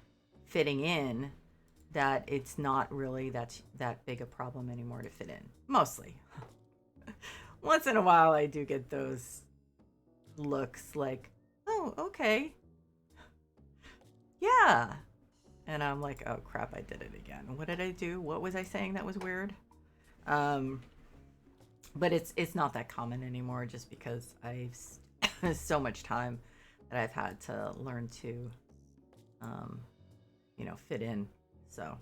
fitting in that it's not really that big a problem anymore to fit in. Mostly. Once in a while I do get those looks like, oh, okay. Yeah. And I'm like, oh crap, I did it again. What did I do? What was I saying that was weird? But it's not that common anymore, just because I've so much time that I've had to learn to fit in. So,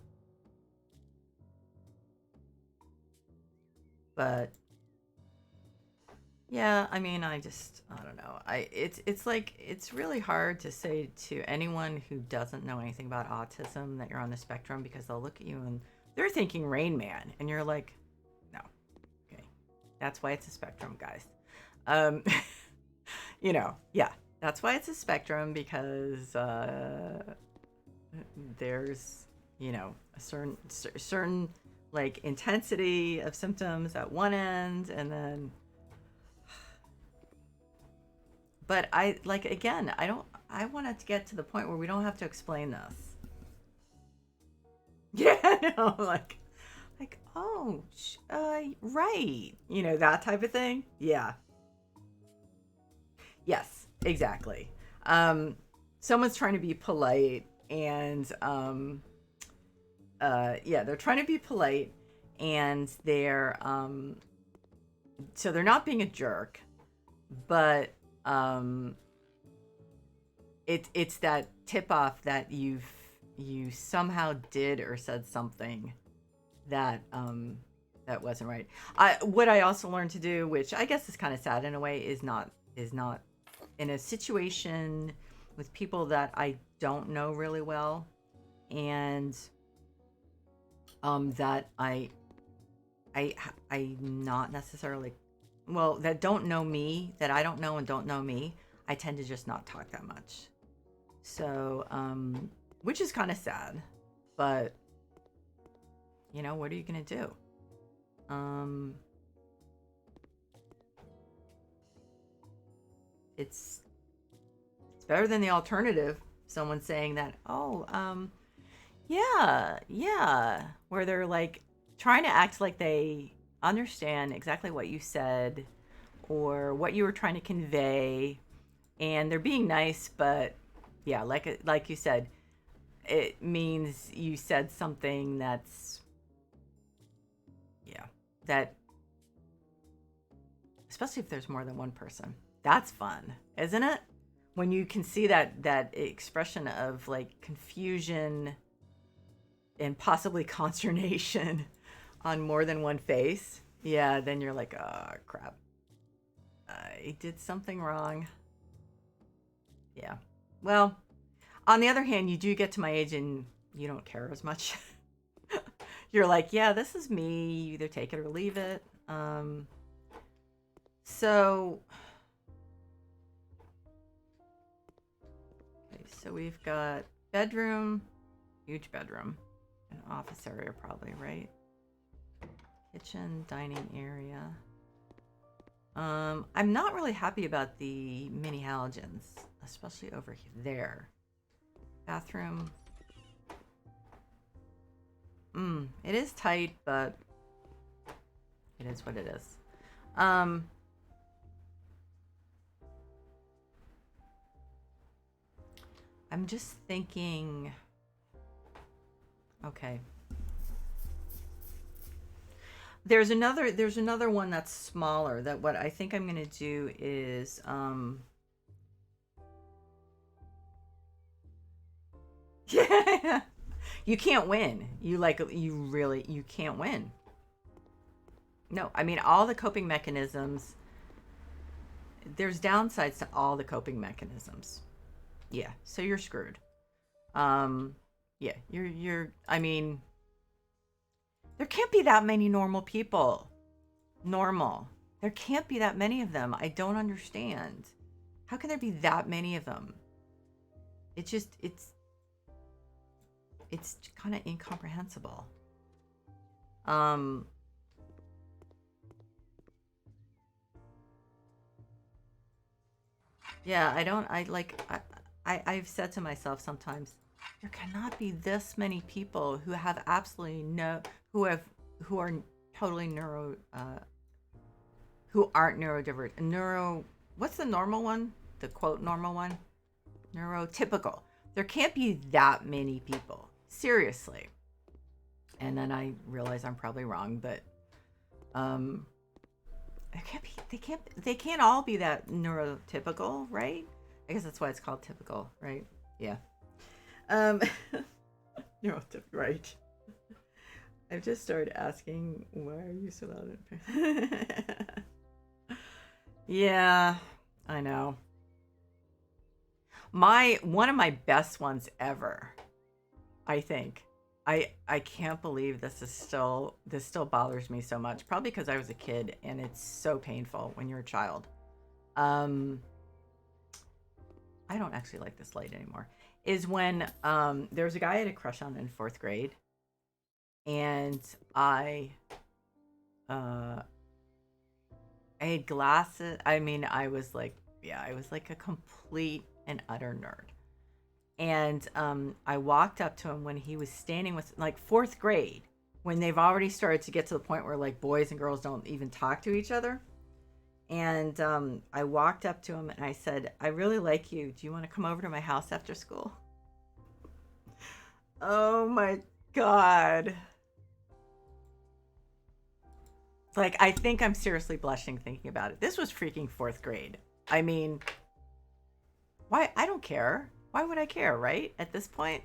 but yeah, I mean, I don't know. It's like, it's really hard to say to anyone who doesn't know anything about autism that you're on the spectrum, because they'll look at you and they're thinking Rain Man, and you're like, no, okay, that's why it's a spectrum, guys. Yeah, that's why it's a spectrum, because there's a certain like intensity of symptoms at one end, and then. But I want to get to the point where we don't have to explain this. Yeah, no, like, oh, right. That type of thing. Yeah. Yes, exactly. Someone's trying to be polite, and, yeah, they're trying to be polite, and they're, so they're not being a jerk, but, it's that tip off that you somehow did or said something that that wasn't right. What I also learned to do, which I guess is kind of sad in a way, is not in a situation with people that I don't know really well, and that I not necessarily, well, that don't know me, that I don't know and don't know me, I tend to just not talk that much. So, which is kind of sad, but you know, what are you gonna do? It's better than the alternative. Someone saying that, oh, yeah, where they're like trying to act like they understand exactly what you said or what you were trying to convey, and they're being nice, but yeah, like you said, it means you said something that's, yeah, that, especially if there's more than one person. That's fun, isn't it? When you can see that expression of like confusion and possibly consternation on more than one face, yeah, then you're like, oh crap, I did something wrong. Yeah. Well, on the other hand, you do get to my age and you don't care as much. You're like, yeah, this is me. You either take it or leave it. So, okay, so we've got bedroom, huge bedroom, an office area probably, right? Kitchen, dining area. I'm not really happy about the mini halogens, especially over there. Bathroom. It is tight, but it is what it is. I'm just thinking, okay. There's another one that's smaller, that what I think I'm going to do is yeah. You can't win. You can't win. No, I mean, all the coping mechanisms, there's downsides to all the coping mechanisms. Yeah, so you're screwed. Yeah, I mean, there can't be that many normal people. Normal. There can't be that many of them. I don't understand. How can there be that many of them? It's kind of incomprehensible. Yeah, I've said to myself sometimes, there cannot be this many people who have absolutely who are totally who aren't neurodivergent. What's the normal one? The quote normal one? Neurotypical. There can't be that many people. Seriously. And then I realize I'm probably wrong, but they can't all be that neurotypical, right? I guess that's why it's called typical, right? Yeah. Neurotypical, right? I've just started asking, why are you so loud? Yeah, I know. One of my best ones ever, I think. I can't believe this still bothers me so much. Probably because I was a kid and it's so painful when you're a child. I don't actually like this light anymore. Is when there was a guy I had a crush on in 4th grade, and I had glasses. I mean, I was like a complete and utter nerd. And I walked up to him when he was standing with, like, 4th grade, when they've already started to get to the point where like boys and girls don't even talk to each other. And I walked up to him and I said, I really like you. Do you want to come over to my house after school? Oh my God. Like, I think I'm seriously blushing thinking about it. This was freaking 4th grade. I mean, why? I don't care. Why would I care, right? At this point?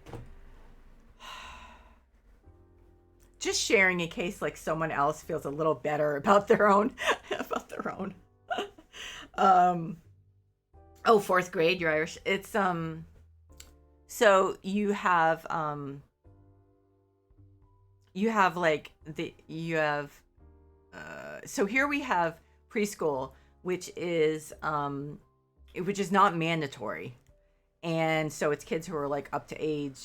Just sharing in case like someone else feels a little better about their own Oh, fourth grade, you're Irish. It's so you have like the you have so here we have preschool, which is not mandatory. And so it's kids who are like up to age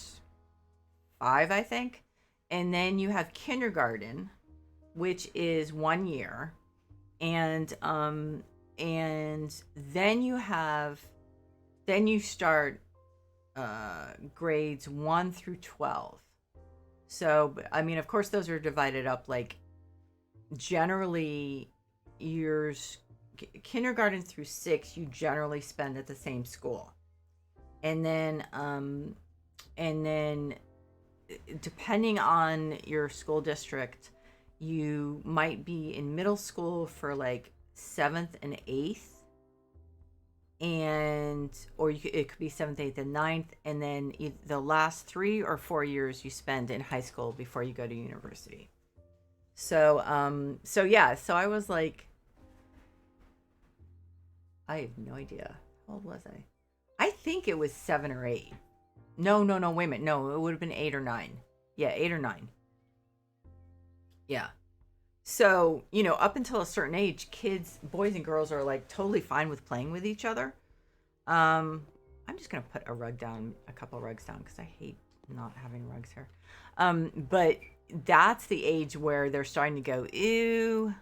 5, I think. And then you have kindergarten, which is 1 year. And then you start grades 1 through 12. So I mean, of course those are divided up like generally years kindergarten through 6 you generally spend at the same school. And then depending on your school district, you might be in middle school for like 7th and 8th, and it could be 7th, 8th, and 9th, and then the last 3 or 4 years you spend in high school before you go to university. So yeah, so I was like, I have no idea. How old was I? I think it was 7 or 8. No, wait a minute. No, it would have been 8 or 9. Yeah, 8 or 9. Yeah. So, up until a certain age, kids, boys and girls are like totally fine with playing with each other. I'm just going to put a couple rugs down because I hate not having rugs here. But that's the age where they're starting to go, ew,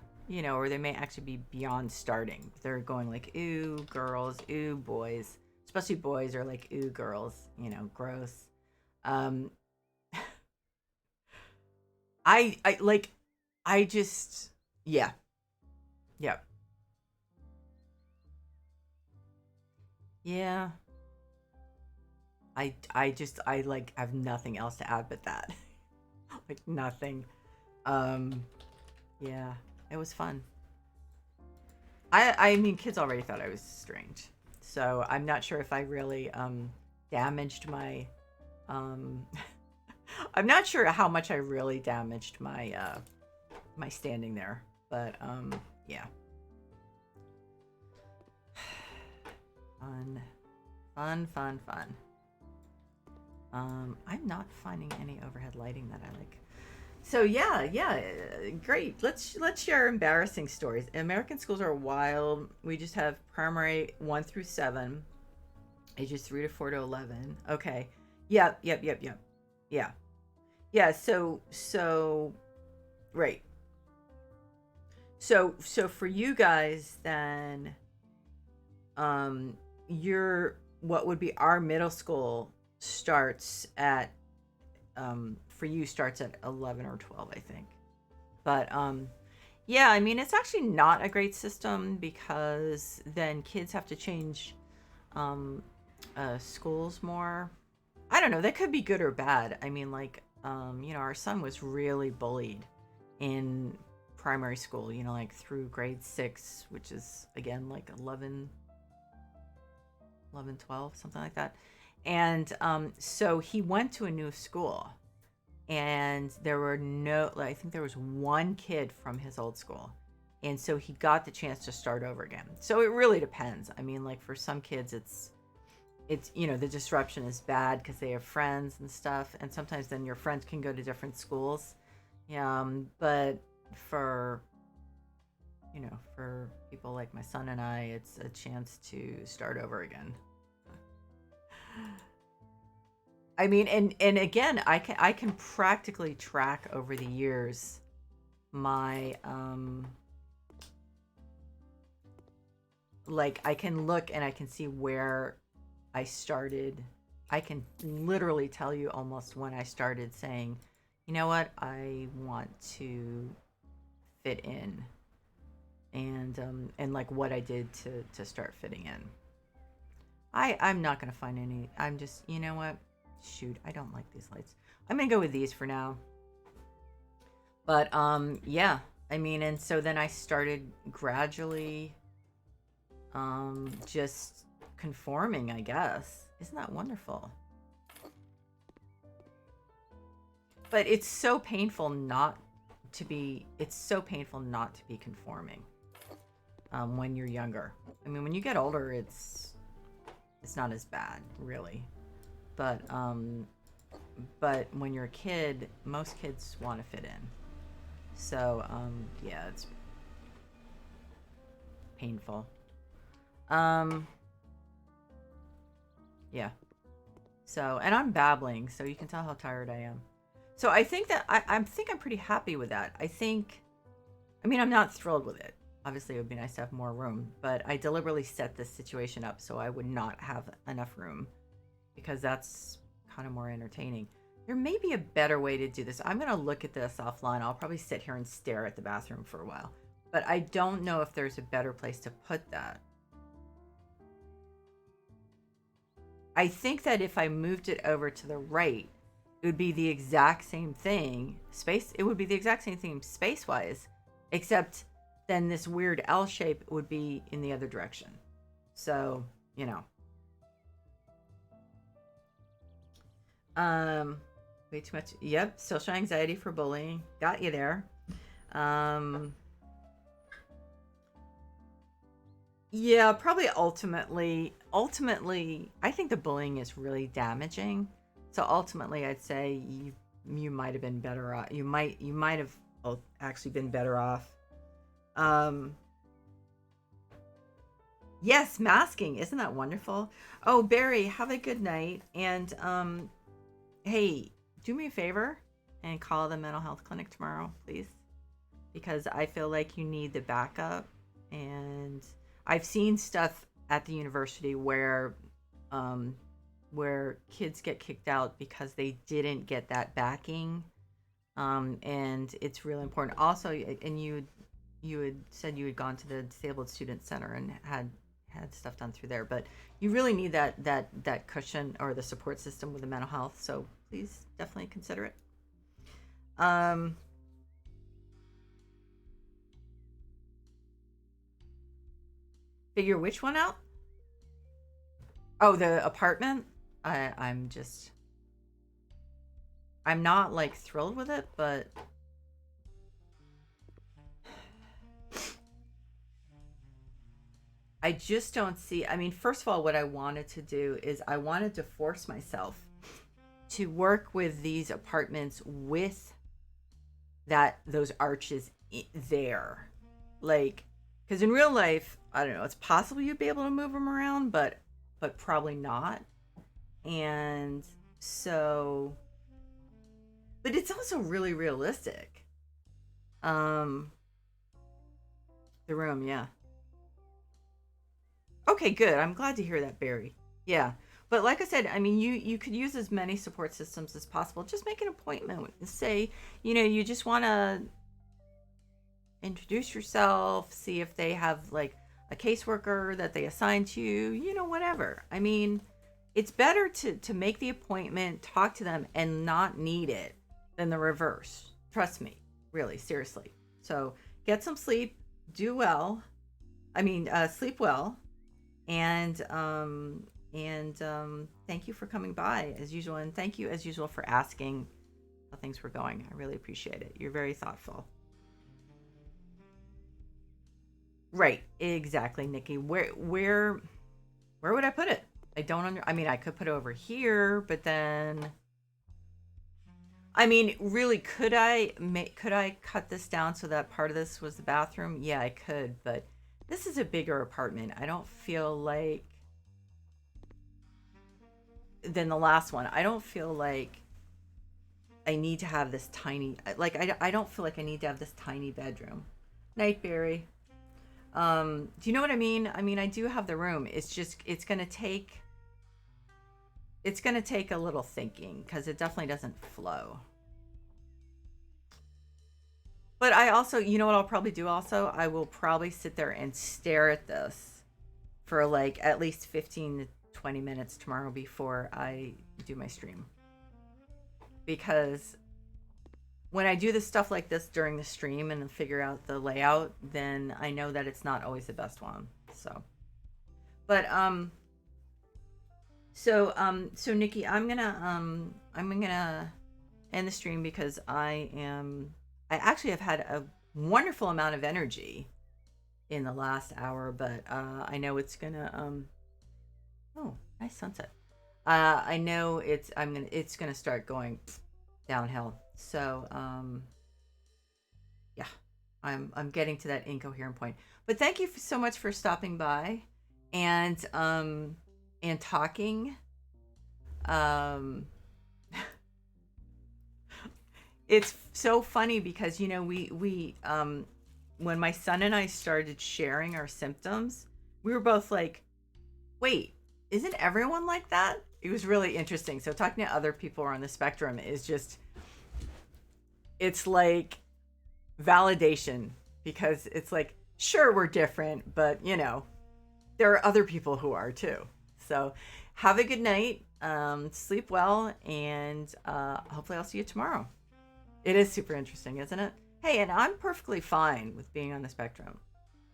or they may actually be beyond starting. They're going like, ew, girls, ew, boys. Especially boys are like, ooh, girls, gross. Um, I just, yeah, yeah, yeah. I like have nothing else to add but that, like nothing. Um, yeah, it was fun. I mean, kids already thought I was strange, so I'm not sure if I really damaged my um I'm not sure how much I really damaged my standing there, but yeah. Fun, fun, fun, fun. I'm not finding any overhead lighting that I like. So yeah, great. Let's share embarrassing stories. American schools are wild. We just have primary 1 through 7, ages 3 to 4 to 11. Okay. Yep. Yeah. Yeah, so right. So for you guys then, your what would be our middle school starts at for you starts at 11 or 12, I think. But yeah, I mean it's actually not a great system because then kids have to change um schools more. I don't know, that could be good or bad. I mean, like, our son was really bullied in primary school, like through grade 6, which is again like 11, 12, something like that. And so he went to a new school, and there were no, like, I think there was one kid from his old school. And so he got the chance to start over again. So it really depends. I mean, like, for some kids, it's the disruption is bad because they have friends and stuff, and sometimes then your friends can go to different schools. But for for people like my son and I, it's a chance to start over again. I mean, and again, I can practically track over the years my like I can look and I can see where I started. I can literally tell you almost when I started saying, you know what, I want to fit in, and like what I did to start fitting in. I'm not gonna find any. I'm just, you know what, shoot, I don't like these lights. I'm gonna go with these for now. But yeah, I mean, and so then I started gradually just conforming, I guess. Isn't that wonderful? But it's so painful not to be conforming when you're younger. I mean, when you get older, it's it's not as bad, really. But when you're a kid, most kids want to fit in. So, yeah, it's painful. Yeah. So, and I'm babbling, so you can tell how tired I am. So I think that I think I'm pretty happy with that. I mean, I'm not thrilled with it. Obviously, it would be nice to have more room, but I deliberately set this situation up so I would not have enough room because that's kind of more entertaining. There may be a better way to do this. I'm going to look at this offline. I'll probably sit here and stare at the bathroom for a while, but I don't know if there's a better place to put that. I think that if I moved it over to the right, it would be the exact same thing. It would be the exact same thing space-wise, except then this weird L shape would be in the other direction. So, you know. Way too much. Yep, social anxiety for bullying. Got you there. Yeah, probably ultimately, I think the bullying is really damaging. So ultimately, I'd say you might have been better off. You might have actually been better off. Yes, masking. Isn't that wonderful? Oh, Barry, have a good night. And hey, do me a favor and call the mental health clinic tomorrow, please, because I feel like you need the backup. And I've seen stuff at the university where kids get kicked out because they didn't get that backing, and it's really important. Also, and you had said you had gone to the Disabled Student Center and had stuff done through there, but you really need that cushion or the support system with the mental health. So please definitely consider it. Figure which one out? Oh, the apartment. I'm not like thrilled with it, but I just don't see. I mean, first of all, what I wanted to do is I wanted to force myself to work with these apartments with those arches there, like, because in real life, I don't know, it's possible you'd be able to move them around, but probably not. And so, but it's also really realistic. The room, yeah. Okay, good. I'm glad to hear that, Barry. Yeah. But like I said, I mean, you could use as many support systems as possible. Just make an appointment. Say, you just want to introduce yourself, see if they have like a caseworker that they assign to you, whatever. I mean, it's better to make the appointment, talk to them, and not need it than the reverse. Trust me, really, seriously. So get some sleep, do well. I mean, sleep well, and thank you for coming by as usual, and thank you as usual for asking how things were going. I really appreciate it. You're very thoughtful. Right, exactly, Nikki. Where would I put it? I mean, I could put it over here, but then I mean, really, could I cut this down so that part of this was the bathroom? Yeah, I could, but this is a bigger apartment. I don't feel like than the last one. I don't feel like I need to have this tiny, like, I don't feel like I need to have this tiny bedroom. Night, Barry. Do you know what I mean? I mean, I do have the room. It's just, it's going to take a little thinking because it definitely doesn't flow. But I also, you know what I'll probably do also? I will probably sit there and stare at this for like at least 15 to 20 minutes tomorrow before I do my stream. Because when I do this stuff like this during the stream and figure out the layout, then I know that it's not always the best one. So, but so Nikki, I'm gonna end the stream because I actually have had a wonderful amount of energy in the last hour, but I know it's gonna oh, Nice sunset. I know it's gonna start going downhill. So yeah, I'm getting to that incoherent point. But thank you so much for stopping by and talking. Um, it's so funny because we when my son and I started sharing our symptoms, we were both like, "Wait, isn't everyone like that?" It was really interesting. So talking to other people on the spectrum is just, it's like validation, because it's like, sure, we're different, but there are other people who are too. So have a good night, sleep well, and hopefully I'll see you tomorrow. It is super interesting, isn't it? Hey, and I'm perfectly fine with being on the spectrum.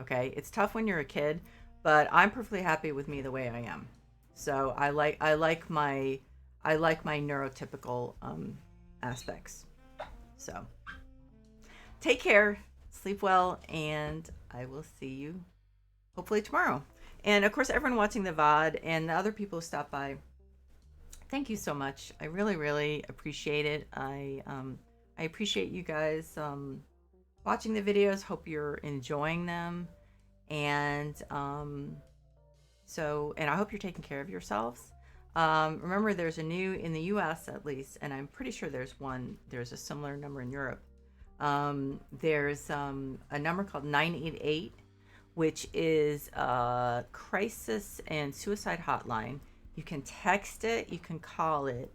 Okay, it's tough when you're a kid, but I'm perfectly happy with me the way I am. So I like my neurotypical aspects. So take care, sleep well, and I will see you hopefully tomorrow. And of course, everyone watching the VOD and the other people who stop by, thank you so much. I really, really appreciate it. I appreciate you guys watching the videos. Hope you're enjoying them, and and I hope you're taking care of yourselves. Remember, there's a new in the U.S. at least, and I'm pretty sure there's a similar number in Europe. There's a number called 988, which is a crisis and suicide hotline. You can text it, you can call it.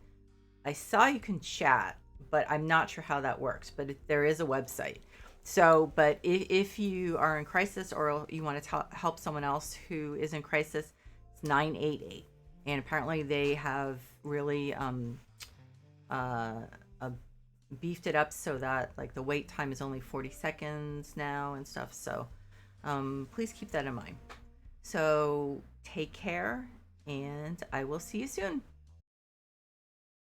I saw you can chat, but I'm not sure how that works. But there is a website. So, but if you are in crisis or you want to help someone else who is in crisis, it's 988. And apparently they have really uh, uh, beefed it up so that like the wait time is only 40 seconds now and stuff. So please keep that in mind. So take care, and I will see you soon.